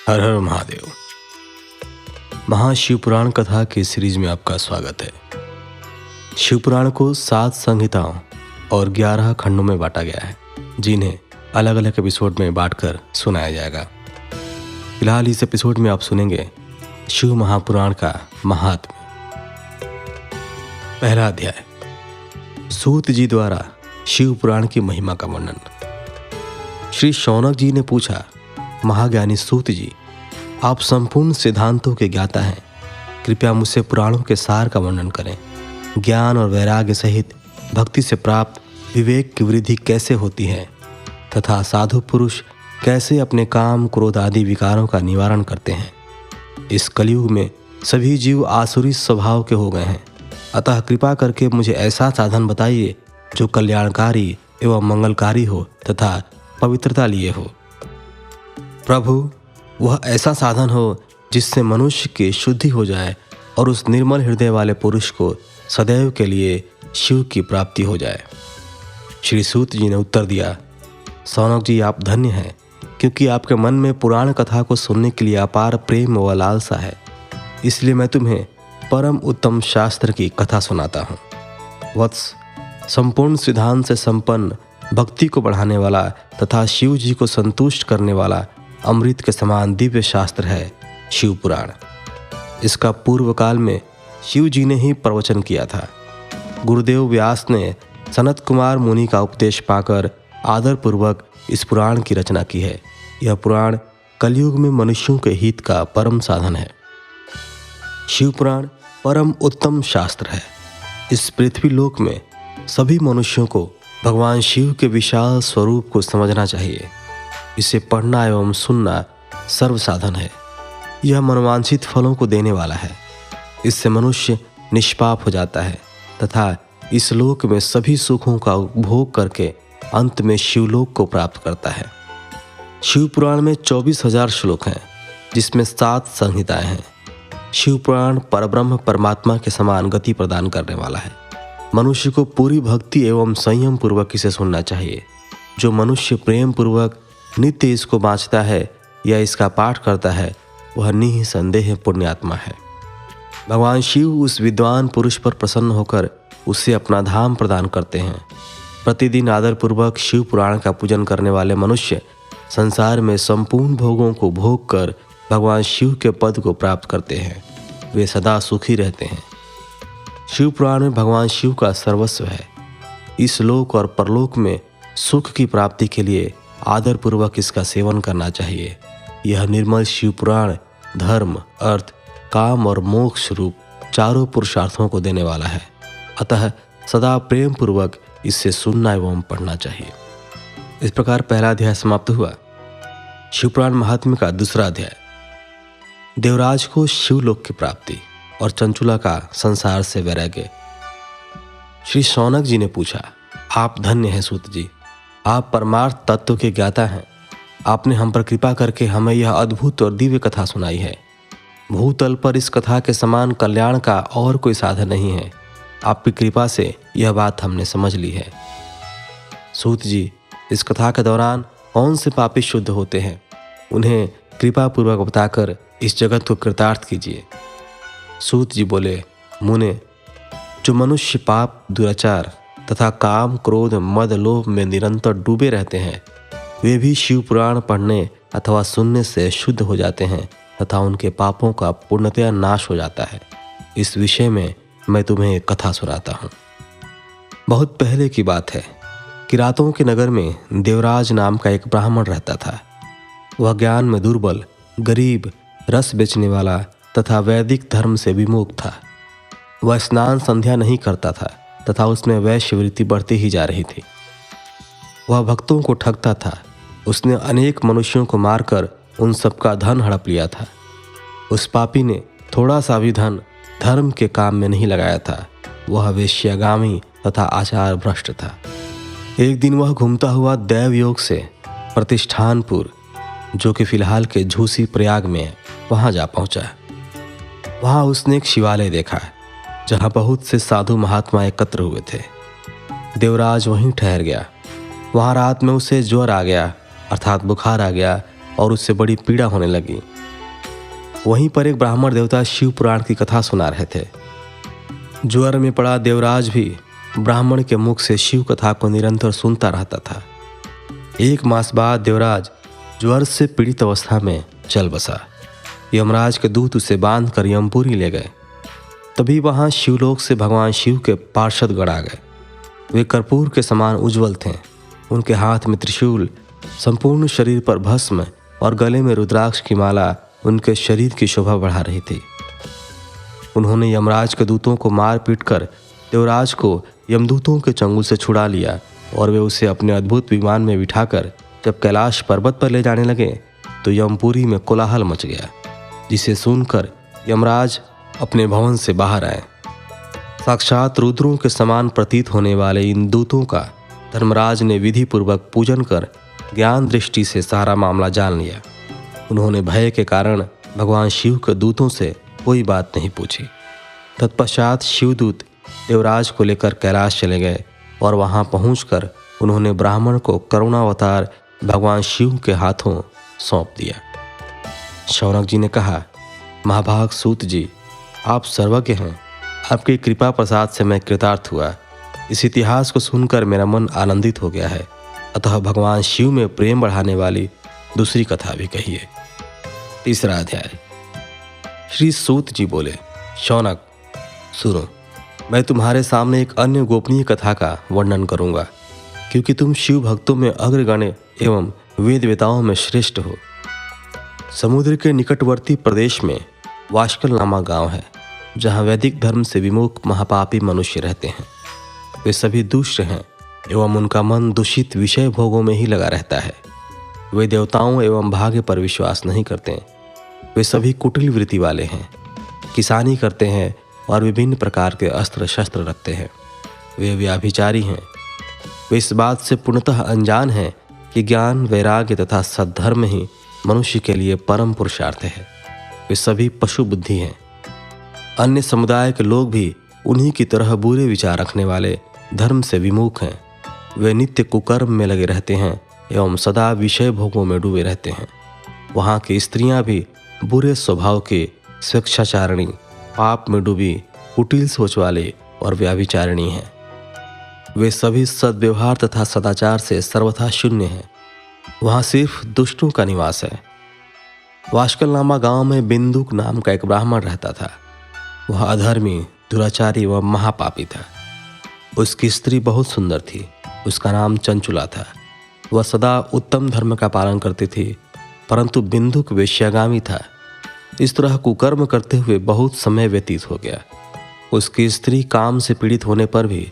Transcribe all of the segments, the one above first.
हर हर महादेव। महाशिव पुराण कथा के सीरीज में आपका स्वागत है। शिव पुराण को 7 संहिताओं और 11 खंडों में बांटा गया है, जिन्हें अलग अलग एपिसोड में बांटकर सुनाया जाएगा। फिलहाल इस एपिसोड में आप सुनेंगे शिव महापुराण का महात्म्य। पहला अध्याय, सूत जी द्वारा शिव पुराण की महिमा का वर्णन। श्री शौनक जी ने पूछा, महाज्ञानी सूत जी, आप संपूर्ण सिद्धांतों के ज्ञाता हैं, कृपया मुझसे पुराणों के सार का वर्णन करें। ज्ञान और वैराग्य सहित भक्ति से प्राप्त विवेक की वृद्धि कैसे होती है तथा साधु पुरुष कैसे अपने काम क्रोध आदि विकारों का निवारण करते हैं। इस कलयुग में सभी जीव आसुरी स्वभाव के हो गए हैं, अतः कृपा करके मुझे ऐसा साधन बताइए जो कल्याणकारी एवं मंगलकारी हो तथा पवित्रता लिए हो। प्रभु, वह ऐसा साधन हो जिससे मनुष्य की शुद्धि हो जाए और उस निर्मल हृदय वाले पुरुष को सदैव के लिए शिव की प्राप्ति हो जाए। श्री सूत जी ने उत्तर दिया, शौनक जी, आप धन्य हैं, क्योंकि आपके मन में पुराण कथा को सुनने के लिए अपार प्रेम व लालसा है। इसलिए मैं तुम्हें परम उत्तम शास्त्र की कथा सुनाता हूँ। वत्स, संपूर्ण सिद्धांत से संपन्न, भक्ति को बढ़ाने वाला तथा शिव जी को संतुष्ट करने वाला अमृत के समान दिव्य शास्त्र है शिव पुराण। इसका पूर्व काल में शिव जी ने ही प्रवचन किया था। गुरुदेव व्यास ने सनत कुमार मुनि का उपदेश पाकर आदरपूर्वक इस पुराण की रचना की है। यह पुराण कलयुग में मनुष्यों के हित का परम साधन है। शिव पुराण परम उत्तम शास्त्र है। इस पृथ्वी लोक में सभी मनुष्यों को भगवान शिव के विशाल स्वरूप को समझना चाहिए। इसे पढ़ना एवं सुनना सर्वसाधन है। यह मनोवांछित फलों को देने वाला है। इससे मनुष्य निष्पाप हो जाता है तथा इस लोक में सभी सुखों का उपभोग करके अंत में शिवलोक को प्राप्त करता है। शिव पुराण में 24,000 श्लोक हैं, जिसमें 7 संहिताएं हैं। शिव पुराण परब्रह्म परमात्मा के समान गति प्रदान करने वाला है। मनुष्य को पूरी भक्ति एवं संयम पूर्वक इसे सुनना चाहिए। जो मनुष्य प्रेम पूर्वक नित्य इसको बाँचता है या इसका पाठ करता है, वह निःसंदेह पुण्यात्मा है। भगवान शिव उस विद्वान पुरुष पर प्रसन्न होकर उसे अपना धाम प्रदान करते हैं। प्रतिदिन आदरपूर्वक शिव पुराण का पूजन करने वाले मनुष्य संसार में संपूर्ण भोगों को भोग कर भगवान शिव के पद को प्राप्त करते हैं। वे सदा सुखी रहते हैं। शिव पुराण में भगवान शिव का सर्वस्व है। इस लोक और परलोक में सुख की प्राप्ति के लिए आदरपूर्वक इसका सेवन करना चाहिए। यह निर्मल शिव पुराण धर्म, अर्थ, काम और मोक्ष रूप चारों पुरुषार्थों को देने वाला है। अतः सदा प्रेम पूर्वक इससे सुनना एवं पढ़ना चाहिए। इस प्रकार पहला अध्याय समाप्त हुआ। शिव पुराण महात्म्य का दूसरा अध्याय, देवराज को शिवलोक की प्राप्ति और चंचुला का संसार से वैराग्य। श्री शौनक जी ने पूछा, आप धन्य हैं सूत जी, आप परमार्थ तत्व के ज्ञाता हैं। आपने हम पर कृपा करके हमें यह अद्भुत और दिव्य कथा सुनाई है। भूतल पर इस कथा के समान कल्याण का और कोई साधन नहीं है। आपकी कृपा से यह बात हमने समझ ली है। सूत जी, इस कथा के दौरान कौन से पापी शुद्ध होते हैं, उन्हें कृपा पूर्वक बताकर इस जगत को कृतार्थ कीजिए। सूत जी बोले, मुने, जो मनुष्य पाप, दुराचार तथा काम, क्रोध, मद, लोभ में निरंतर डूबे रहते हैं, वे भी शिव पुराण पढ़ने अथवा सुनने से शुद्ध हो जाते हैं तथा उनके पापों का पूर्णतया नाश हो जाता है। इस विषय में मैं तुम्हें एक कथा सुनाता हूँ। बहुत पहले की बात है। किरातों के नगर में देवराज नाम का एक ब्राह्मण रहता था। वह ज्ञान में दुर्बल, गरीब, रस बेचने वाला तथा वैदिक धर्म से विमुख था। वह स्नान संध्या नहीं करता था तथा उसमें वैश्यवृत्ति बढ़ती ही जा रही थी। वह भक्तों को ठगता था। उसने अनेक मनुष्यों को मारकर उन सबका धन हड़प लिया था। उस पापी ने थोड़ा सा भी धन धर्म के काम में नहीं लगाया था। वह वेश्यागामी तथा आचार भ्रष्ट था। एक दिन वह घूमता हुआ दैवयोग से प्रतिष्ठानपुर, जो कि फिलहाल के झूसी प्रयाग में है, वहाँ जा पहुँचा। वहाँ उसने एक शिवालय देखा जहाँ बहुत से साधु महात्मा एकत्र हुए थे। देवराज वहीं ठहर गया। वहाँ रात में उसे ज्वर आ गया, अर्थात बुखार आ गया और उससे बड़ी पीड़ा होने लगी। वहीं पर एक ब्राह्मण देवता शिव पुराण की कथा सुना रहे थे। ज्वर में पड़ा देवराज भी ब्राह्मण के मुख से शिव कथा को निरंतर सुनता रहता था। 1 मास बाद देवराज ज्वर से पीड़ित अवस्था में चल बसा। यमराज के दूत उसे बांध कर यमपुरी ले गए। तभी वहां शिवलोक से भगवान शिव के पार्षद गण आ गए। वे कर्पूर के समान उज्जवल थे। उनके हाथ में त्रिशूल, संपूर्ण शरीर पर भस्म और गले में रुद्राक्ष की माला उनके शरीर की शोभा बढ़ा रही थी। उन्होंने यमराज के दूतों को मार पीट कर देवराज को यमदूतों के चंगुल से छुड़ा लिया और वे उसे अपने अद्भुत विमान में बिठाकर जब कैलाश पर्वत पर ले जाने लगे तो यमपुरी में कोलाहल मच गया, जिसे सुनकर यमराज अपने भवन से बाहर आए। साक्षात रुद्रों के समान प्रतीत होने वाले इन दूतों का धर्मराज ने विधि पूर्वक पूजन कर ज्ञान दृष्टि से सारा मामला जान लिया। उन्होंने भय के कारण भगवान शिव के दूतों से कोई बात नहीं पूछी। तत्पश्चात शिवदूत देवराज को लेकर कैलाश चले गए और वहां पहुंचकर उन्होंने ब्राह्मण को करुणावतार भगवान शिव के हाथों सौंप दिया। शौनक जी ने कहा, महाभाग सूत जी, आप सर्वज्ञ हैं। आपकी कृपा प्रसाद से मैं कृतार्थ हुआ। इस इतिहास को सुनकर मेरा मन आनंदित हो गया है। अतः भगवान शिव में प्रेम बढ़ाने वाली दूसरी कथा भी कहिए। 3रा अध्याय। श्री सूत जी बोले, शौनक सुनो, मैं तुम्हारे सामने एक अन्य गोपनीय कथा का वर्णन करूंगा, क्योंकि तुम शिव भक्तों में अग्रगण्य एवं वेदवेताओं में श्रेष्ठ हो। समुद्र के निकटवर्ती प्रदेश में वाष्कल नामा गांव है, जहां वैदिक धर्म से विमुख महापापी मनुष्य रहते हैं। वे सभी दुष्ट हैं एवं उनका मन दूषित विषय भोगों में ही लगा रहता है। वे देवताओं एवं भाग्य पर विश्वास नहीं करते। वे सभी कुटिल वृत्ति वाले हैं, किसानी करते हैं और विभिन्न प्रकार के अस्त्र शस्त्र रखते हैं। वे व्याभिचारी हैं। वे इस बात से पूर्णतः अनजान हैं कि ज्ञान, वैराग्य तथा सद्धर्म ही मनुष्य के लिए परम पुरुषार्थ है। वे सभी पशु बुद्धि हैं। अन्य समुदाय के लोग भी उन्हीं की तरह बुरे विचार रखने वाले धर्म से विमुख हैं। वे नित्य कुकर्म में लगे रहते हैं एवं सदा विषय भोगों में डूबे रहते हैं। वहाँ की स्त्रियां भी बुरे स्वभाव के, स्वेच्छाचारिणी, पाप में डूबी, कुटिल सोच वाले और व्याभिचारिणी हैं। वे सभी सद्व्यवहार तथा सदाचार से सर्वथा शून्य हैं। वहाँ सिर्फ दुष्टों का निवास है। वाष्कल नामा गांव में बिंदुक नाम का एक ब्राह्मण रहता था। वह अधर्मी, दुराचारी व महापापी था। उसकी स्त्री बहुत सुंदर थी। उसका नाम चंचुला था। वह सदा उत्तम धर्म का पालन करती थी, परंतु बिंदुक वेश्यागामी था। इस तरह कुकर्म करते हुए बहुत समय व्यतीत हो गया। उसकी स्त्री काम से पीड़ित होने पर भी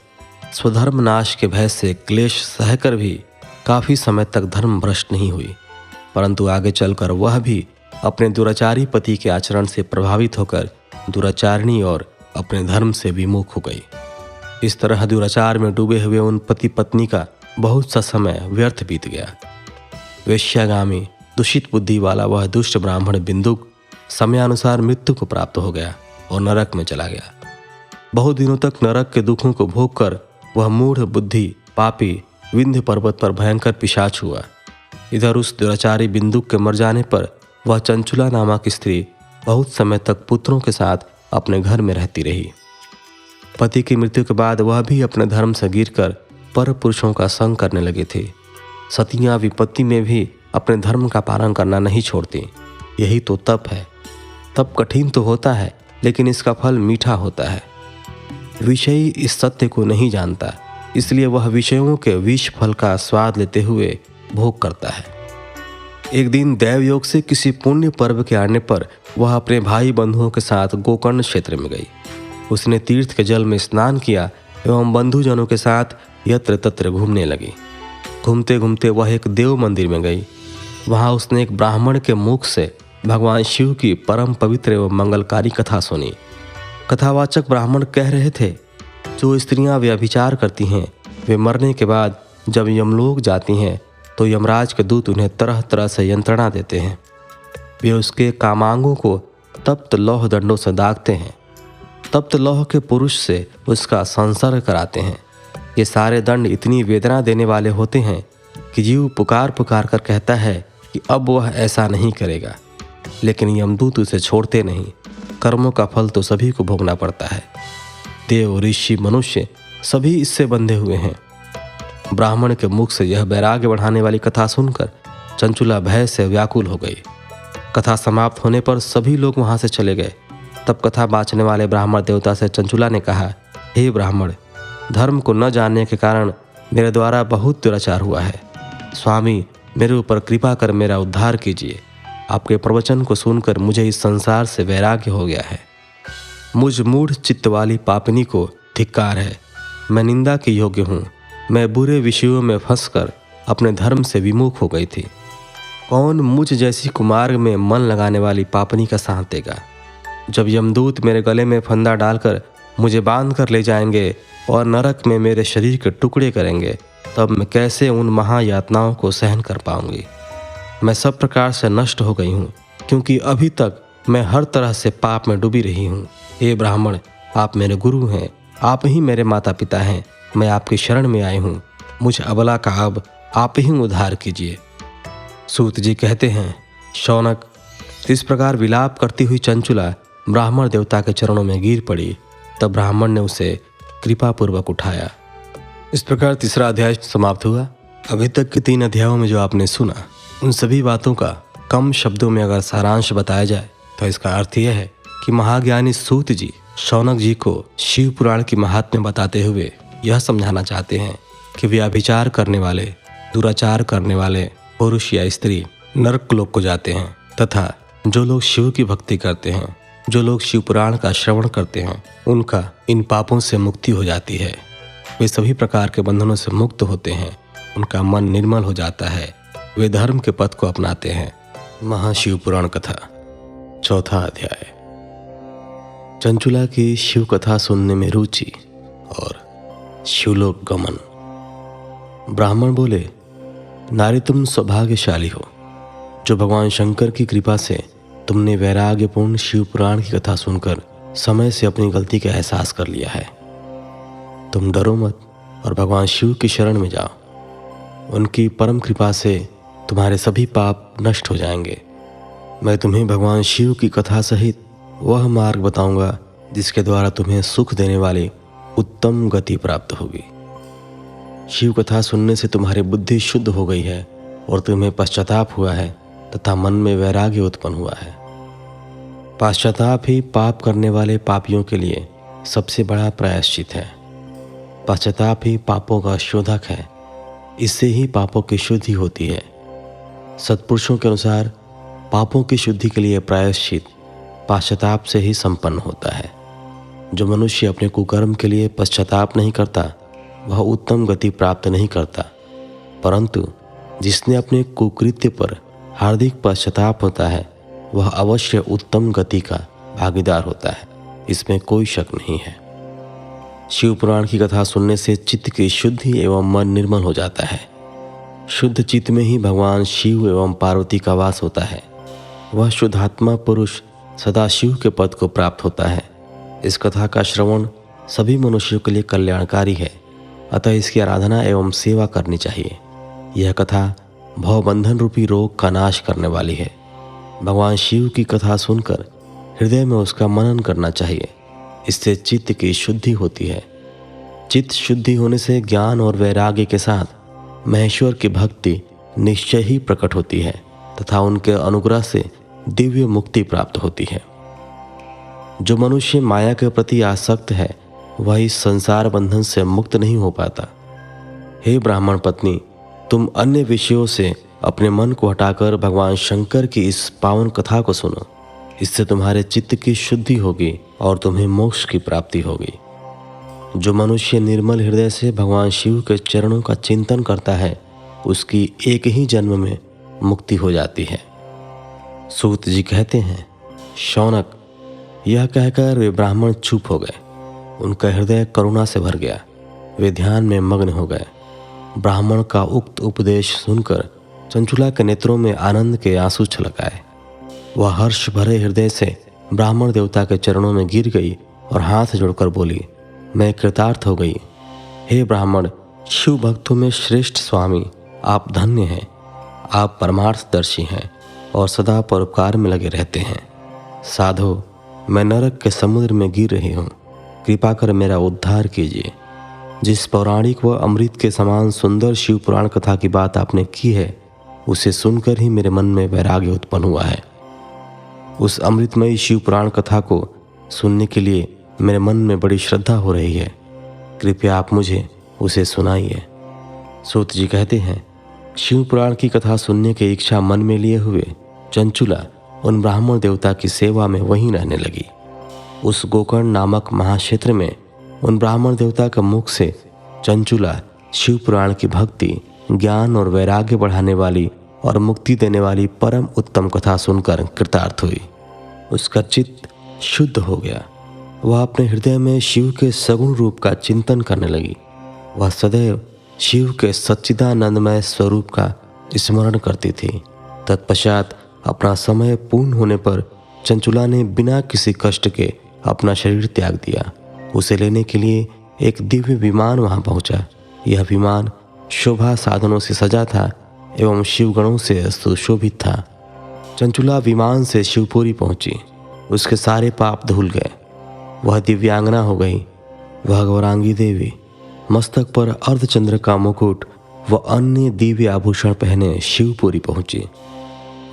स्वधर्म नाश के भय से क्लेश सहकर भी काफी समय तक धर्म भ्रष्ट नहीं हुई, परंतु आगे चलकर वह भी अपने दुराचारी पति के आचरण से प्रभावित होकर दुराचारिणी और अपने धर्म से विमुख हो गई। इस तरह दुराचार में डूबे हुए उन पति पत्नी का बहुत सा समय व्यर्थ बीत गया। वेश्यागामी, दूषित बुद्धि वाला वह दुष्ट ब्राह्मण बिंदुक समयानुसार मृत्यु को प्राप्त हो गया और नरक में चला गया। बहुत दिनों तक नरक के दुखों को भोग कर वह मूढ़ बुद्धि पापी विंध्य पर्वत पर भयंकर पिशाच हुआ। इधर उस दुराचारी बिंदुक के मर जाने पर वह चंचुला नामक स्त्री बहुत समय तक पुत्रों के साथ अपने घर में रहती रही। पति की मृत्यु के बाद वह भी अपने धर्म से गिरकर पर पुरुषों का संग करने लगी थी। सतियां विपत्ति में भी अपने धर्म का पालन करना नहीं छोड़ती। यही तो तप है। तप कठिन तो होता है, लेकिन इसका फल मीठा होता है। विषयी इस सत्य को नहीं जानता, इसलिए वह विषयों के विष फल का स्वाद लेते हुए भोग करता है। एक दिन दैवयोग से किसी पुण्य पर्व के आने पर वह अपने भाई बंधुओं के साथ गोकर्ण क्षेत्र में गई। उसने तीर्थ के जल में स्नान किया एवं बंधुजनों के साथ यत्र तत्र घूमने लगी। घूमते घूमते वह एक देव मंदिर में गई। वहां उसने एक ब्राह्मण के मुख से भगवान शिव की परम पवित्र एवं मंगलकारी कथा सुनी। कथावाचक ब्राह्मण कह रहे थे, जो स्त्रियां व्यभिचार करती हैं वे मरने के बाद जब यमलोक जाती हैं तो यमराज के दूत उन्हें तरह तरह से यंत्रणा देते हैं। वे उसके कामांगों को तप्त लौह दंडों से दागते हैं। तप्त लौह के पुरुष से उसका संसर्ग कराते हैं। ये सारे दंड इतनी वेदना देने वाले होते हैं कि जीव पुकार पुकार कर कहता है कि अब वह ऐसा नहीं करेगा, लेकिन यमदूत उसे छोड़ते नहीं। कर्मों का फल तो सभी को भोगना पड़ता है। देव, ऋषि, मनुष्य सभी इससे बंधे हुए हैं। ब्राह्मण के मुख से यह वैराग्य बढ़ाने वाली कथा सुनकर चंचुला भय से व्याकुल हो गई। कथा समाप्त होने पर सभी लोग वहां से चले गए। तब कथा बाँचने वाले ब्राह्मण देवता से चंचुला ने कहा, हे ब्राह्मण, धर्म को न जानने के कारण मेरे द्वारा बहुत दुराचार हुआ है। स्वामी, मेरे ऊपर कृपा कर मेरा उद्धार कीजिए। आपके प्रवचन को सुनकर मुझे इस संसार से वैराग्य हो गया है। मुझ मूढ़ चित्त वाली पापिनी को धिक्कार है। मैं निंदा के योग्य हूँ। मैं बुरे विषयों में फंसकर अपने धर्म से विमुख हो गई थी। कौन मुझ जैसी कुमार्ग में मन लगाने वाली पापनी का साथ देगा? जब यमदूत मेरे गले में फंदा डालकर मुझे बांध कर ले जाएंगे और नरक में मेरे शरीर के टुकड़े करेंगे, तब मैं कैसे उन महायातनाओं को सहन कर पाऊंगी? मैं सब प्रकार से नष्ट हो गई हूँ, क्योंकि अभी तक मैं हर तरह से पाप में डूबी रही हूँ। हे ब्राह्मण, आप मेरे गुरु हैं, आप ही मेरे माता पिता हैं। मैं आपकी शरण में आई हूँ। मुझ अबला का अब आप ही उद्धार कीजिए। सूत जी कहते हैं, शौनक, इस प्रकार विलाप करती हुई चंचुला ब्राह्मण देवता के चरणों में गिर पड़ी। तब ब्राह्मण ने उसे कृपापूर्वक उठाया। इस प्रकार तीसरा अध्याय समाप्त हुआ। अभी तक के 3 अध्यायों में जो आपने सुना, उन सभी बातों का कम शब्दों में अगर सारांश बताया जाए तो इसका अर्थ यह है कि महाज्ञानी सूत जी शौनक जी को शिव पुराण की महात्म्य बताते हुए यह समझाना चाहते हैं कि व्यभिचार करने वाले, दुराचार करने वाले पुरुष या स्त्री नरक लोक को जाते हैं, तथा जो लोग शिव की भक्ति करते हैं, जो लोग शिव पुराण का श्रवण करते हैं, उनका इन पापों से मुक्ति हो जाती है। वे सभी प्रकार के बंधनों से मुक्त होते हैं। उनका मन निर्मल हो जाता है। वे धर्म के पथ को अपनाते हैं। महाशिव पुराण कथा, चौथा अध्याय। चंचुला की शिव कथा सुनने में रुचि और शिवलोक गमन। ब्राह्मण बोले, नारी, तुम सौभाग्यशाली हो जो भगवान शंकर की कृपा से तुमने वैराग्यपूर्ण शिव पुराण की कथा सुनकर समय से अपनी गलती का एहसास कर लिया है। तुम डरो मत और भगवान शिव की शरण में जाओ। उनकी परम कृपा से तुम्हारे सभी पाप नष्ट हो जाएंगे। मैं तुम्हें भगवान शिव की कथा सहित वह मार्ग बताऊंगा जिसके द्वारा तुम्हें सुख देने वाली उत्तम गति प्राप्त होगी। शिव कथा सुनने से तुम्हारी बुद्धि शुद्ध हो गई है और तुम्हें पश्चाताप हुआ है तथा मन में वैराग्य उत्पन्न हुआ है। पश्चाताप ही पाप करने वाले पापियों के लिए सबसे बड़ा प्रायश्चित है। पश्चाताप ही पापों का शोधक है। इससे ही पापों की शुद्धि होती है। सत्पुरुषों के अनुसार पापों की शुद्धि के लिए प्रायश्चित पश्चाताप से ही संपन्न होता है। जो मनुष्य अपने कुकर्म के लिए पश्चाताप नहीं करता वह उत्तम गति प्राप्त नहीं करता, परंतु जिसने अपने कुकृत्य पर हार्दिक पश्चाताप होता है वह अवश्य उत्तम गति का भागीदार होता है। इसमें कोई शक नहीं है। शिव पुराण की कथा सुनने से चित्त की शुद्धि एवं मन निर्मल हो जाता है। शुद्ध चित्त में ही भगवान शिव एवं पार्वती का वास होता है। वह शुद्धात्मा पुरुष सदा शिव के पद को प्राप्त होता है। इस कथा का श्रवण सभी मनुष्यों के लिए कल्याणकारी है, अतः इसकी आराधना एवं सेवा करनी चाहिए। यह कथा भवबंधन रूपी रोग का नाश करने वाली है। भगवान शिव की कथा सुनकर हृदय में उसका मनन करना चाहिए। इससे चित्त की शुद्धि होती है। चित्त शुद्धि होने से ज्ञान और वैराग्य के साथ महेश्वर की भक्ति निश्चय ही प्रकट होती है तथा उनके अनुग्रह से दिव्य मुक्ति प्राप्त होती है। जो मनुष्य माया के प्रति आसक्त है वह इस संसार बंधन से मुक्त नहीं हो पाता। हे ब्राह्मण पत्नी, तुम अन्य विषयों से अपने मन को हटाकर भगवान शंकर की इस पावन कथा को सुनो। इससे तुम्हारे चित्त की शुद्धि होगी और तुम्हें मोक्ष की प्राप्ति होगी। जो मनुष्य निर्मल हृदय से भगवान शिव के चरणों का चिंतन करता है उसकी एक ही जन्म में मुक्ति हो जाती है। सूत जी कहते हैं, शौनक, यह कहकर वे ब्राह्मण चुप हो गए। उनका हृदय करुणा से भर गया। वे ध्यान में मग्न हो गए। ब्राह्मण का उक्त उपदेश सुनकर चंचुला के नेत्रों में आनंद के आंसू छलक आए। वह हर्ष भरे हृदय से ब्राह्मण देवता के चरणों में गिर गई और हाथ जोड़कर बोली, मैं कृतार्थ हो गई। हे ब्राह्मण, शिव भक्तों में श्रेष्ठ स्वामी, आप धन्य हैं। आप परमार्थदर्शी हैं और सदा परोपकार में लगे रहते हैं। साधो, मैं नरक के समुद्र में गिर रही हूँ, कृपा कर मेरा उद्धार कीजिए। जिस पौराणिक व अमृत के समान सुंदर शिव पुराण कथा की बात आपने की है, उसे सुनकर ही मेरे मन में वैराग्य उत्पन्न हुआ है। उस अमृतमयी शिव पुराण कथा को सुनने के लिए मेरे मन में बड़ी श्रद्धा हो रही है। कृपया आप मुझे उसे सुनाइए। सूत जी कहते हैं, शिव पुराण की कथा सुनने की इच्छा मन में लिए हुए चंचुला उन ब्राह्मण देवता की सेवा में वहीं रहने लगी। उस गोकर्ण नामक महाक्षेत्र में उन ब्राह्मण देवता के मुख से चंचुला शिव पुराण की भक्ति, ज्ञान और वैराग्य बढ़ाने वाली और मुक्ति देने वाली परम उत्तम कथा सुनकर कृतार्थ हुई। उसका चित्त शुद्ध हो गया। वह अपने हृदय में शिव के सगुण रूप का चिंतन करने लगी। वह सदैव शिव के सच्चिदानंदमय स्वरूप का स्मरण करती थी। तत्पश्चात अपना समय पूर्ण होने पर चंचुला ने बिना किसी कष्ट के अपना शरीर त्याग दिया। उसे लेने के लिए एक दिव्य विमान वहां पहुंचा। यह विमान शोभा साधनों से सजा था एवं शिवगणों से सुशोभित था। चंचुला विमान से शिवपुरी पहुंची। उसके सारे पाप धुल गए। वह दिव्यांगना हो गई। वह गौरांगी देवी मस्तक पर अर्धचंद्र का मुकुट व अन्य दिव्य आभूषण पहने शिवपुरी पहुंची।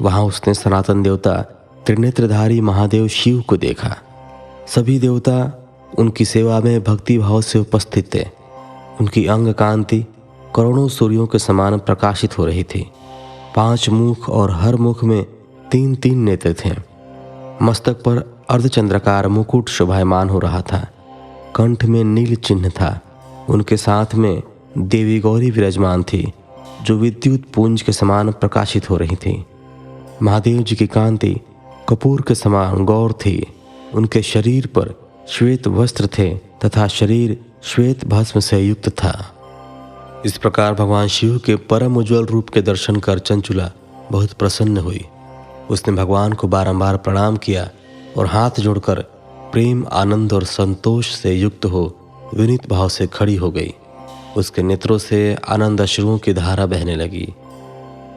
वहां उसने सनातन देवता त्रिनेत्रधारी महादेव शिव को देखा। सभी देवता उनकी सेवा में भक्ति भाव से उपस्थित थे। उनकी अंग कांति करोड़ों सूर्यों के समान प्रकाशित हो रही थी। 5 मुख और हर मुख में 3-3 नेत्र थे। मस्तक पर अर्धचंद्राकार मुकुट शोभायमान हो रहा था। कंठ में नील चिन्ह था। उनके साथ में देवी गौरी विराजमान थी, जो विद्युत पुंज के समान प्रकाशित हो रही थी। महादेव जी की कांति कपूर के समान गौर थी। उनके शरीर पर श्वेत वस्त्र थे तथा शरीर श्वेत भस्म से युक्त था। इस प्रकार भगवान शिव के परम उज्ज्वल रूप के दर्शन कर चंचुला बहुत प्रसन्न हुई। उसने भगवान को बारंबार प्रणाम किया और हाथ जोड़कर प्रेम, आनंद और संतोष से युक्त हो विनीत भाव से खड़ी हो गई। उसके नेत्रों से आनंद अश्रुओं की धारा बहने लगी।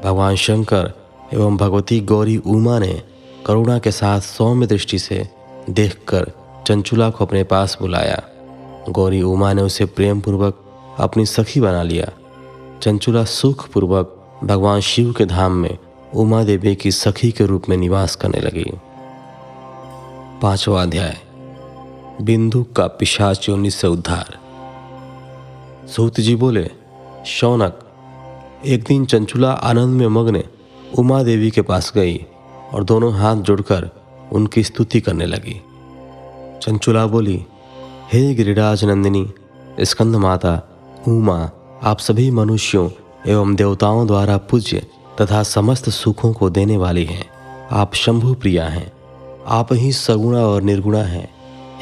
भगवान शंकर एवं भगवती गौरी उमा ने करुणा के साथ सौम्य दृष्टि से देखकर चंचुला को अपने पास बुलाया। गौरी उमा ने उसे प्रेम पूर्वक अपनी सखी बना लिया। चंचुला सुखपूर्वक भगवान शिव के धाम में उमा देवी की सखी के रूप में निवास करने लगी। 5वां अध्याय, बिंदु का पिशाच योनि से उद्धार। सूत जी बोले, शौनक, एक दिन चंचुला आनंद में मग्न उमा देवी के पास गई और दोनों हाथ जोड़कर उनकी स्तुति करने लगी। चंचुला बोली, हे गिरिराज नंदिनी स्कंद माता उमा, आप सभी मनुष्यों एवं देवताओं द्वारा पूज्य तथा समस्त सुखों को देने वाली हैं। आप शंभु प्रिया हैं। आप ही सगुणा और निर्गुणा हैं।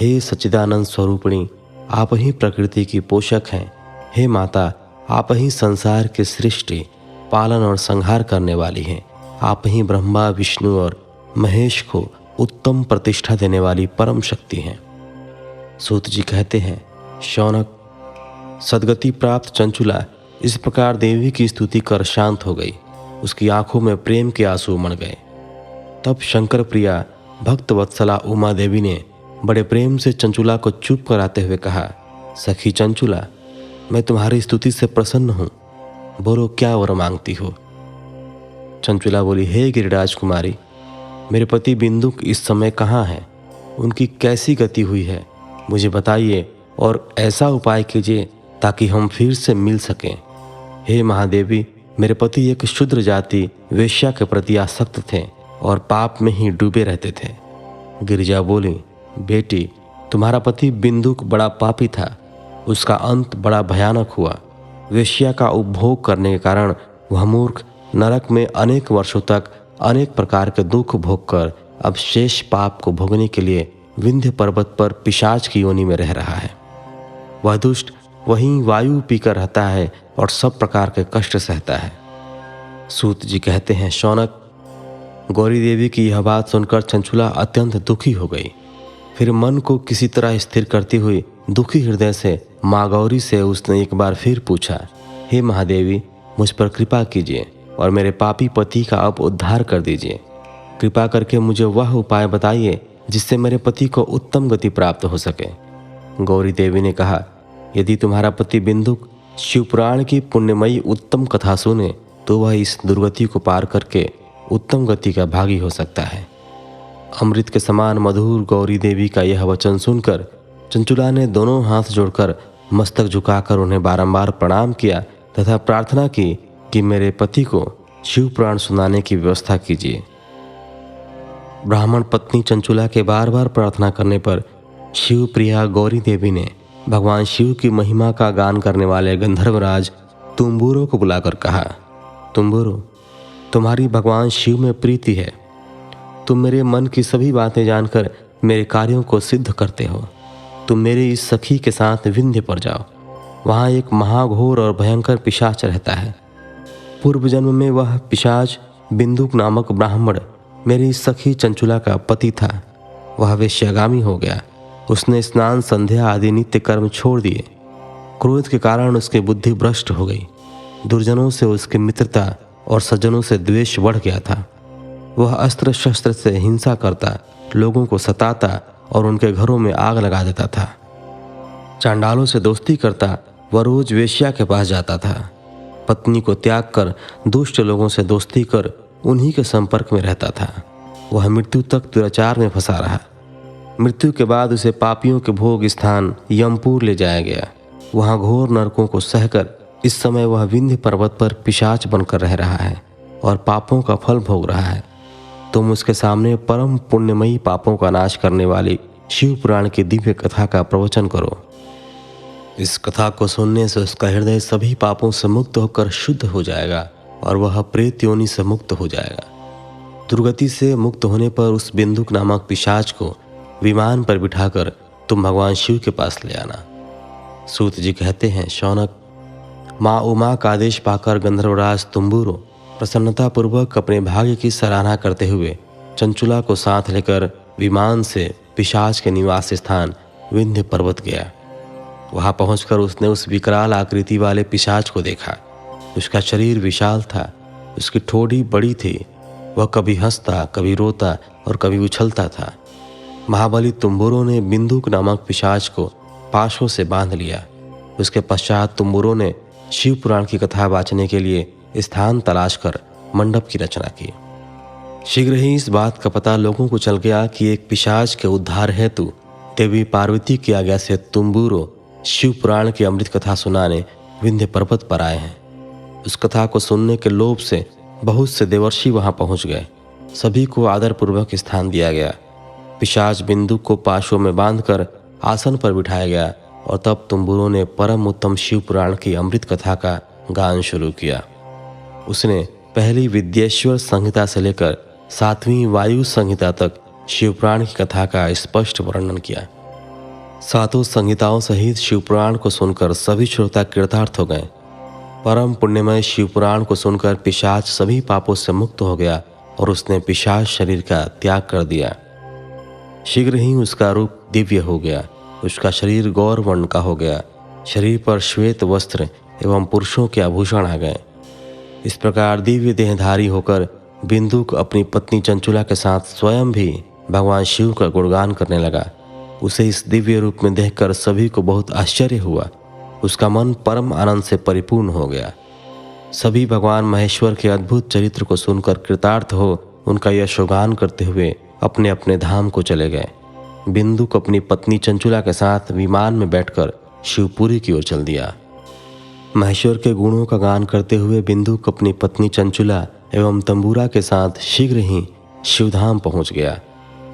हे सच्चिदानंद स्वरूपिणी, आप ही प्रकृति की पोषक हैं। हे माता, आप ही संसार के सृष्टि, पालन और संहार करने वाली हैं। आप ही ब्रह्मा, विष्णु और महेश को उत्तम प्रतिष्ठा देने वाली परम शक्ति हैं। सूत जी कहते हैं, शौनक, सद्गति प्राप्त चंचुला इस प्रकार देवी की स्तुति कर शांत हो गई। उसकी आंखों में प्रेम के आंसू उमड़ गए। तब शंकर प्रिया भक्त वत्सला उमा देवी ने बड़े प्रेम से चंचुला को चुप कराते हुए कहा, सखी चंचुला, मैं तुम्हारी स्तुति से प्रसन्न हूँ। बोलो, क्या वर मांगती हो? चंचुला बोली, हे गिरिराज कुमारी, मेरे पति बिंदुक इस समय कहाँ हैं? उनकी कैसी गति हुई है, मुझे बताइए और ऐसा उपाय कीजिए ताकि हम फिर से मिल सकें। हे महादेवी, मेरे पति एक शूद्र जाति वेश्या के प्रति आसक्त थे और पाप में ही डूबे रहते थे। गिरिजा बोली, बेटी, तुम्हारा पति बिंदुक बड़ा पापी था। उसका अंत बड़ा भयानक हुआ। वेश्या का उपभोग करने के कारण वह मूर्ख नरक में अनेक वर्षों तक अनेक प्रकार के दुख भोग कर अब शेष पाप को भोगने के लिए विंध्य पर्वत पर पिशाच की योनि में रह रहा है। वह दुष्ट वहीं वायु पीकर रहता है और सब प्रकार के कष्ट सहता है। सूत जी कहते हैं, शौनक, गौरी देवी की यह बात सुनकर चंचुला अत्यंत दुखी हो गई। फिर मन को किसी तरह स्थिर करती हुई दुखी हृदय से माँ गौरी से उसने एक बार फिर पूछा, हे महादेवी, मुझ पर कृपा कीजिए। और मेरे पापी पति का अब उद्धार कर दीजिए। कृपा करके मुझे वह उपाय बताइए जिससे मेरे पति को उत्तम गति प्राप्त हो सके। गौरी देवी ने कहा, यदि तुम्हारा पति बिंदुक शिवपुराण की पुण्यमयी उत्तम कथा सुने तो वह इस दुर्गति को पार करके उत्तम गति का भागी हो सकता है। अमृत के समान मधुर गौरी देवी का यह वचन सुनकर चंचुला ने दोनों हाथ जोड़कर मस्तक झुकाकर उन्हें बारंबार प्रणाम किया तथा प्रार्थना की कि मेरे पति को शिव पुराण सुनाने की व्यवस्था कीजिए। ब्राह्मण पत्नी चंचुला के बार बार प्रार्थना करने पर शिव प्रिया गौरी देवी ने भगवान शिव की महिमा का गान करने वाले गंधर्वराज तुम्बुरो को बुलाकर कहा, तुम्बुरो, तुम्हारी भगवान शिव में प्रीति है। तुम मेरे मन की सभी बातें जानकर मेरे कार्यों को सिद्ध करते हो। तुम मेरी इस सखी के साथ विंध्य पर जाओ। वहाँ एक महाघोर और भयंकर पिशाच रहता है। पूर्व जन्म में वह पिशाच बिंदुक नामक ब्राह्मण मेरी सखी चंचुला का पति था। वह वेश्यागामी हो गया। उसने स्नान, संध्या आदि नित्य कर्म छोड़ दिए। क्रोध के कारण उसकी बुद्धि भ्रष्ट हो गई। दुर्जनों से उसकी मित्रता और सज्जनों से द्वेष बढ़ गया था। वह अस्त्र शस्त्र से हिंसा करता, लोगों को सताता और उनके घरों में आग लगा देता था। चांडालों से दोस्ती करता, वह रोज वेश्या के पास जाता था। पत्नी को त्याग कर दुष्ट लोगों से दोस्ती कर उन्हीं के संपर्क में रहता था। वह मृत्यु तक दुराचार में फंसा रहा। मृत्यु के बाद उसे पापियों के भोग स्थान यमपुर ले जाया गया। वहाँ घोर नरकों को सहकर इस समय वह विंध्य पर्वत पर पिशाच बनकर रह रहा है और पापों का फल भोग रहा है। तुम उसके सामने परम पुण्यमयी पापों का नाश करने वाली शिव पुराण की दिव्य कथा का प्रवचन करो। इस कथा को सुनने से उसका हृदय सभी पापों से मुक्त होकर शुद्ध हो जाएगा और वह प्रेत योनि से मुक्त हो जाएगा। दुर्गति से मुक्त होने पर उस बिंदुक नामक पिशाच को विमान पर बिठाकर तुम भगवान शिव के पास ले आना। सूत जी कहते हैं, शौनक, माँ उमा का आदेश पाकर गंधर्वराज तुम्बुरो प्रसन्नतापूर्वक अपने भाग्य की सराहना करते हुए चंचुला को साथ लेकर विमान से पिशाच के निवास स्थान विंध्य पर्वत गया। वहां पहुंचकर उसने उस विकराल आकृति वाले पिशाच को देखा। उसका शरीर विशाल था, उसकी ठोड़ी बड़ी थी। वह कभी हंसता, कभी रोता और कभी उछलता था। महाबली तुम्बुरो ने बिंदुक नामक पिशाच को पाशों से बांध लिया। उसके पश्चात तुम्बुरो ने शिव पुराण की कथा वाचने के लिए स्थान तलाश कर मंडप की रचना की। शीघ्र ही इस बात का पता लोगों को चल गया कि एक पिशाच के उद्धार हेतु देवी पार्वती की आज्ञा से तुम्बुरो शिव पुराण की अमृत कथा सुनाने विंध्य पर्वत पर आए हैं। उस कथा को सुनने के लोभ से बहुत से देवर्षि वहां पहुंच गए। सभी को आदरपूर्वक स्थान दिया गया। पिशाच बिंदु को पाशों में बांधकर आसन पर बिठाया गया और तब तुम्बुरो ने परम उत्तम शिव पुराण की अमृत कथा का गान शुरू किया। उसने पहली विद्येश्वर संहिता से लेकर 7वीं वायु संहिता तक शिवपुराण की कथा का स्पष्ट वर्णन किया। 7 संहिताओं सहित शिवपुराण को सुनकर सभी श्रोता कृतार्थ हो गए। परम पुण्यमय शिवपुराण को सुनकर पिशाच सभी पापों से मुक्त हो गया और उसने पिशाच शरीर का त्याग कर दिया। शीघ्र ही उसका रूप दिव्य हो गया। उसका शरीर गौर वर्ण का हो गया। शरीर पर श्वेत वस्त्र एवं पुरुषों के आभूषण आ गए। इस प्रकार दिव्य देहधारी होकर बिंदुक अपनी पत्नी चंचुला के साथ स्वयं भी भगवान शिव का गुणगान करने लगा। उसे इस दिव्य रूप में देखकर सभी को बहुत आश्चर्य हुआ। उसका मन परम आनंद से परिपूर्ण हो गया। सभी भगवान महेश्वर के अद्भुत चरित्र को सुनकर कृतार्थ हो उनका यशोगान करते हुए अपने अपने धाम को चले गए। बिंदुक अपनी पत्नी चंचुला के साथ विमान में बैठकर शिवपुरी की ओर चल दिया। महेश्वर के गुणों का गान करते हुए बिंदुक अपनी पत्नी चंचुला एवं तंबूरा के साथ शीघ्र ही शिवधाम पहुंच गया।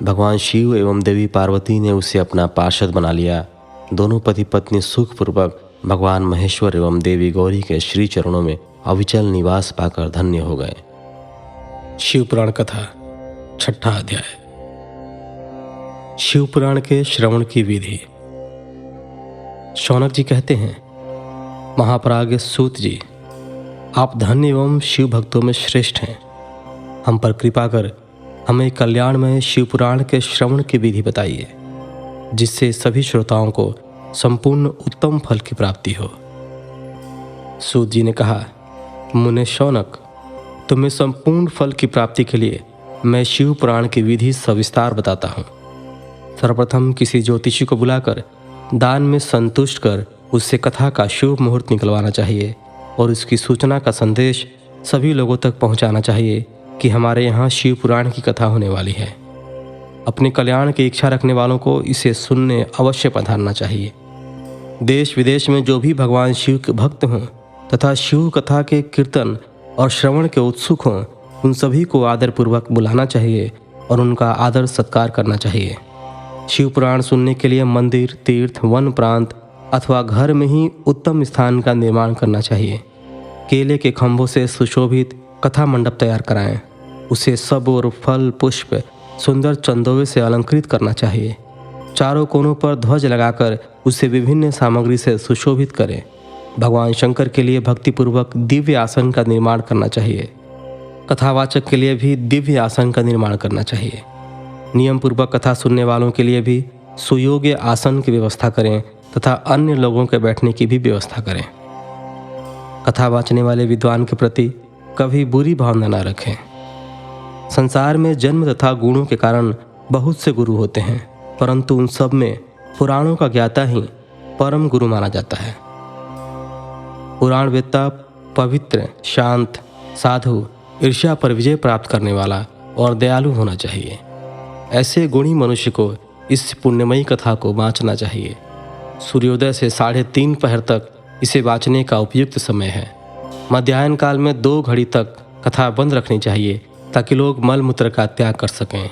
भगवान शिव एवं देवी पार्वती ने उसे अपना पार्षद बना लिया। दोनों पति पत्नी सुखपूर्वक भगवान महेश्वर एवं देवी गौरी के श्री चरणों में अविचल निवास पाकर धन्य हो गए। शिवपुराण कथा 6ठा अध्याय। शिवपुराण के श्रवण की विधि। शौनक जी कहते हैं, महापराग सूत जी, आप धन्य एवं शिव भक्तों में श्रेष्ठ हैं। हम पर कृपा कर हमें कल्याणमय शिवपुराण के श्रवण की विधि बताइए, जिससे सभी श्रोताओं को संपूर्ण उत्तम फल की प्राप्ति हो। सूत जी ने कहा, मुने शौनक, तुम्हें संपूर्ण फल की प्राप्ति के लिए मैं शिव पुराण की विधि सविस्तार बताता हूँ। सर्वप्रथम किसी ज्योतिषी को बुलाकर दान में संतुष्ट कर उससे कथा का शुभ मुहूर्त निकलवाना चाहिए और उसकी सूचना का संदेश सभी लोगों तक पहुंचाना चाहिए कि हमारे यहाँ शिव पुराण की कथा होने वाली है। अपने कल्याण की इच्छा रखने वालों को इसे सुनने अवश्य पधारना चाहिए। देश विदेश में जो भी भगवान शिव के भक्त हों तथा शिव कथा के कीर्तन और श्रवण के उत्सुक हों, उन सभी को आदरपूर्वक बुलाना चाहिए और उनका आदर सत्कार करना चाहिए। शिव पुराण सुनने के लिए मंदिर, तीर्थ, वन प्रांत अथवा घर में ही उत्तम स्थान का निर्माण करना चाहिए। केले के खंभों से सुशोभित कथा मंडप तैयार कराएं। उसे सब और फल, पुष्प, सुंदर चंदोवे से अलंकृत करना चाहिए। चारों कोनों पर ध्वज लगाकर उसे विभिन्न सामग्री से सुशोभित करें। भगवान शंकर के लिए भक्तिपूर्वक दिव्य आसन का निर्माण करना चाहिए। कथावाचक के लिए भी दिव्य आसन का निर्माण करना चाहिए। नियम पूर्वक कथा सुनने वालों के लिए भी सुयोग्य आसन की व्यवस्था करें तथा अन्य लोगों के बैठने की भी व्यवस्था करें। कथा वाचने वाले विद्वान के प्रति कभी बुरी भावना न रखें। संसार में जन्म तथा गुणों के कारण बहुत से गुरु होते हैं, परंतु उन सब में पुराणों का ज्ञाता ही परम गुरु माना जाता है। पुराणवेत्ता पवित्र, शांत, साधु, ईर्ष्या पर विजय प्राप्त करने वाला और दयालु होना चाहिए। ऐसे गुणी मनुष्य को इस पुण्यमयी कथा को वाचना चाहिए। सूर्योदय से 3:30 पहर तक इसे वाचने का उपयुक्त समय है। मध्याह्न काल में 2 घड़ी तक कथा बंद रखनी चाहिए ताकि लोग मल मूत्र का त्याग कर सकें।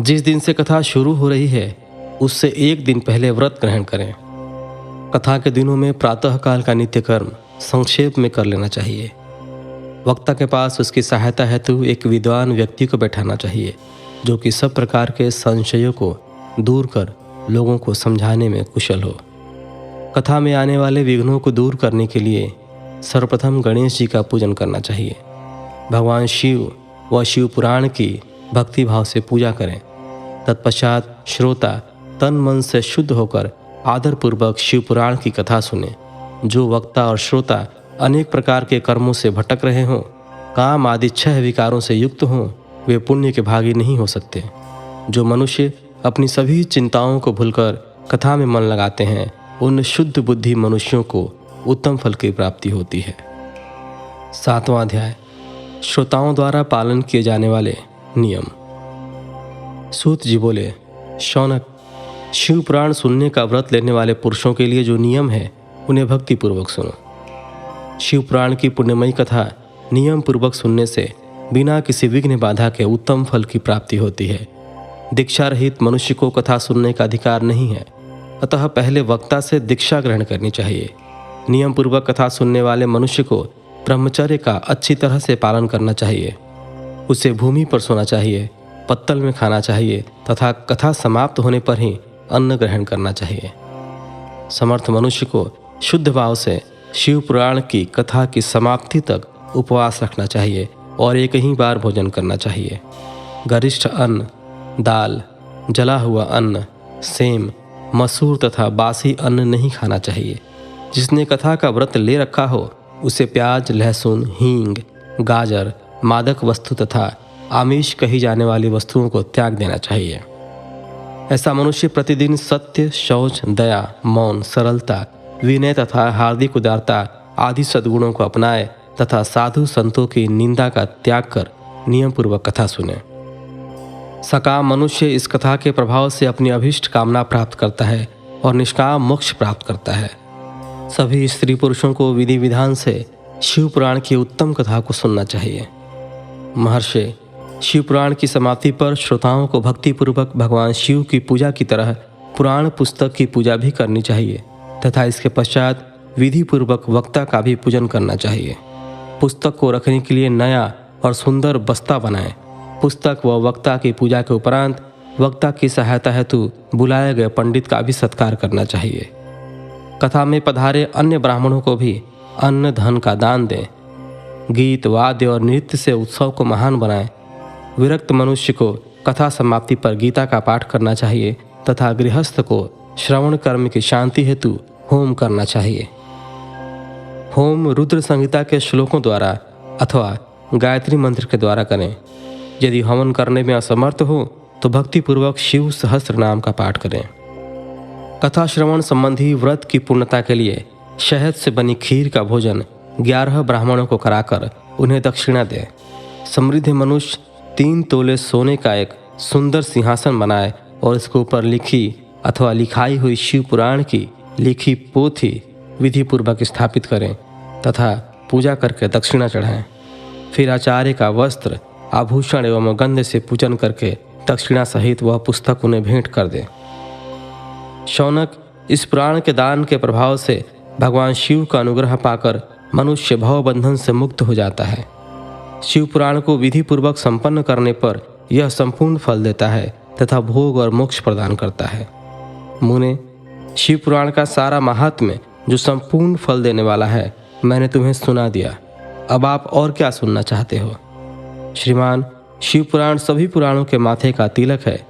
जिस दिन से कथा शुरू हो रही है उससे 1 दिन पहले व्रत ग्रहण करें। कथा के दिनों में प्रातःकाल का नित्य कर्म संक्षेप में कर लेना चाहिए। वक्ता के पास उसकी सहायता हेतु एक विद्वान व्यक्ति को बैठाना चाहिए जो कि सब प्रकार के संशयों को दूर कर लोगों को समझाने में कुशल हो। कथा में आने वाले विघ्नों को दूर करने के लिए सर्वप्रथम गणेश जी का पूजन करना चाहिए। भगवान शिव व शिव पुराण की भक्ति भाव से पूजा करें। तत्पश्चात श्रोता तन मन से शुद्ध होकर आदरपूर्वक शिव पुराण की कथा सुने। जो वक्ता और श्रोता अनेक प्रकार के कर्मों से भटक रहे हों, काम आदि 6 विकारों से युक्त हों, वे पुण्य के भागी नहीं हो सकते। जो मनुष्य अपनी सभी चिंताओं को भूलकर कथा में मन लगाते हैं, उन शुद्ध बुद्धि मनुष्यों को उत्तम फल की प्राप्ति होती है। 7वां अध्याय, श्रोताओं द्वारा पालन किए जाने वाले नियम। सूत जी बोले, शौनक, शिव पुराण सुनने का व्रत लेने वाले पुरुषों के लिए जो नियम है उन्हें भक्तिपूर्वक सुनो। शिव पुराण की पुण्यमयी कथा नियम पूर्वक सुनने से बिना किसी विघ्न बाधा के उत्तम फल की प्राप्ति होती है। दीक्षा रहित मनुष्य को कथा सुनने का अधिकार नहीं है, अतः पहले वक्ता से दीक्षा ग्रहण करनी चाहिए। नियम पूर्वक कथा सुनने वाले मनुष्य को ब्रह्मचर्य का अच्छी तरह से पालन करना चाहिए। उसे भूमि पर सोना चाहिए, पत्तल में खाना चाहिए तथा कथा समाप्त होने पर ही अन्न ग्रहण करना चाहिए। समर्थ मनुष्य को शुद्ध भाव से शिव पुराण की कथा की समाप्ति तक उपवास रखना चाहिए और एक ही बार भोजन करना चाहिए। गरिष्ठ अन्न, दाल, जला हुआ अन्न, सेम, मसूर तथा बासी अन्न नहीं खाना चाहिए। जिसने कथा का व्रत ले रखा हो उसे प्याज, लहसुन, हींग, गाजर, मादक वस्तु तथा आमिष कही जाने वाली वस्तुओं को त्याग देना चाहिए। ऐसा मनुष्य प्रतिदिन सत्य, शौच, दया, मौन, सरलता, विनय तथा हार्दिक उदारता आदि सद्गुणों को अपनाए तथा साधु संतों की निंदा का त्याग कर नियम पूर्वक कथा सुने। सकाम मनुष्य इस कथा के प्रभाव से अपनी अभीष्ट कामना प्राप्त करता है और निष्काम मोक्ष प्राप्त करता है। सभी स्त्री पुरुषों को विधि विधान से शिव पुराण की उत्तम कथा को सुनना चाहिए। महर्षि, शिव पुराण की समाप्ति पर श्रोताओं को भक्तिपूर्वक भगवान शिव की पूजा की तरह पुराण पुस्तक की पूजा भी करनी चाहिए तथा इसके पश्चात विधि पूर्वक वक्ता का भी पूजन करना चाहिए। पुस्तक को रखने के लिए नया और सुंदर बस्ता बनाएं। पुस्तक व वक्ता की पूजा के उपरांत वक्ता की सहायता हेतु बुलाए गए पंडित का भी सत्कार करना चाहिए। कथा में पधारे अन्य ब्राह्मणों को भी अन्न धन का दान दें। गीत, वाद्य और नृत्य से उत्सव को महान बनाएं। विरक्त मनुष्य को कथा समाप्ति पर गीता का पाठ करना चाहिए तथा गृहस्थ को श्रवण कर्म की शांति हेतु होम करना चाहिए। होम रुद्र संहिता के श्लोकों द्वारा अथवा गायत्री मंत्र के द्वारा करें। यदि हवन करने में असमर्थ हो तो भक्तिपूर्वक शिव सहस्त्र नाम का पाठ करें। कथा श्रवण संबंधी व्रत की पूर्णता के लिए शहद से बनी खीर का भोजन 11 ब्राह्मणों को कराकर उन्हें दक्षिणा दें। समृद्ध मनुष्य 3 तोले सोने का एक सुंदर सिंहासन बनाए और इसके ऊपर लिखी अथवा लिखाई हुई शिव पुराण की लिखी पोथी विधि पूर्वक स्थापित करें तथा पूजा करके दक्षिणा चढ़ाएं। फिर आचार्य का वस्त्र, आभूषण एवं गंध से पूजन करके दक्षिणा सहित वह पुस्तक उन्हें भेंट कर दें। शौनक, इस पुराण के दान के प्रभाव से भगवान शिव का अनुग्रह पाकर मनुष्य भवबंधन से मुक्त हो जाता है। शिव पुराण को विधि पूर्वक संपन्न करने पर यह संपूर्ण फल देता है तथा भोग और मोक्ष प्रदान करता है। मुने, शिव पुराण का सारा महात्म्य जो संपूर्ण फल देने वाला है मैंने तुम्हें सुना दिया। अब आप और क्या सुनना चाहते हो? श्रीमान, शिव पुराण सभी पुराणों के माथे का तिलक है।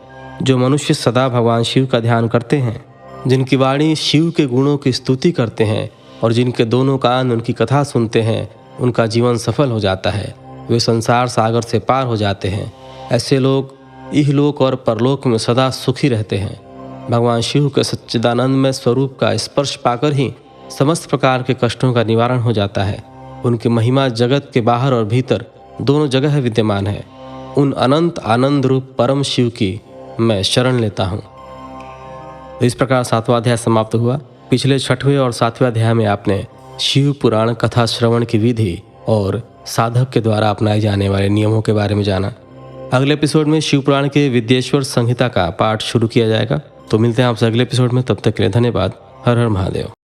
जो मनुष्य सदा भगवान शिव का ध्यान करते हैं, जिनकी वाणी शिव के गुणों की स्तुति करते हैं और जिनके दोनों कान उनकी कथा सुनते हैं, उनका जीवन सफल हो जाता है। वे संसार सागर से पार हो जाते हैं। ऐसे लोग इहलोक और परलोक में सदा सुखी रहते हैं। भगवान शिव के सच्चिदानंदमय स्वरूप का स्पर्श पाकर ही समस्त प्रकार के कष्टों का निवारण हो जाता है। उनकी महिमा जगत के बाहर और भीतर दोनों जगह विद्यमान है। उन अनंत आनंद रूप परम शिव की मैं शरण लेता हूँ। इस प्रकार 7वां अध्याय समाप्त हुआ। पिछले 6वें और 7वें अध्याय में आपने शिव पुराण कथा श्रवण की विधि और साधक के द्वारा अपनाए जाने वाले नियमों के बारे में जाना। अगले एपिसोड में शिव पुराण के विद्येश्वर संहिता का पाठ शुरू किया जाएगा। तो मिलते हैं आपसे अगले एपिसोड में। तब तक के लिए धन्यवाद। हर हर महादेव।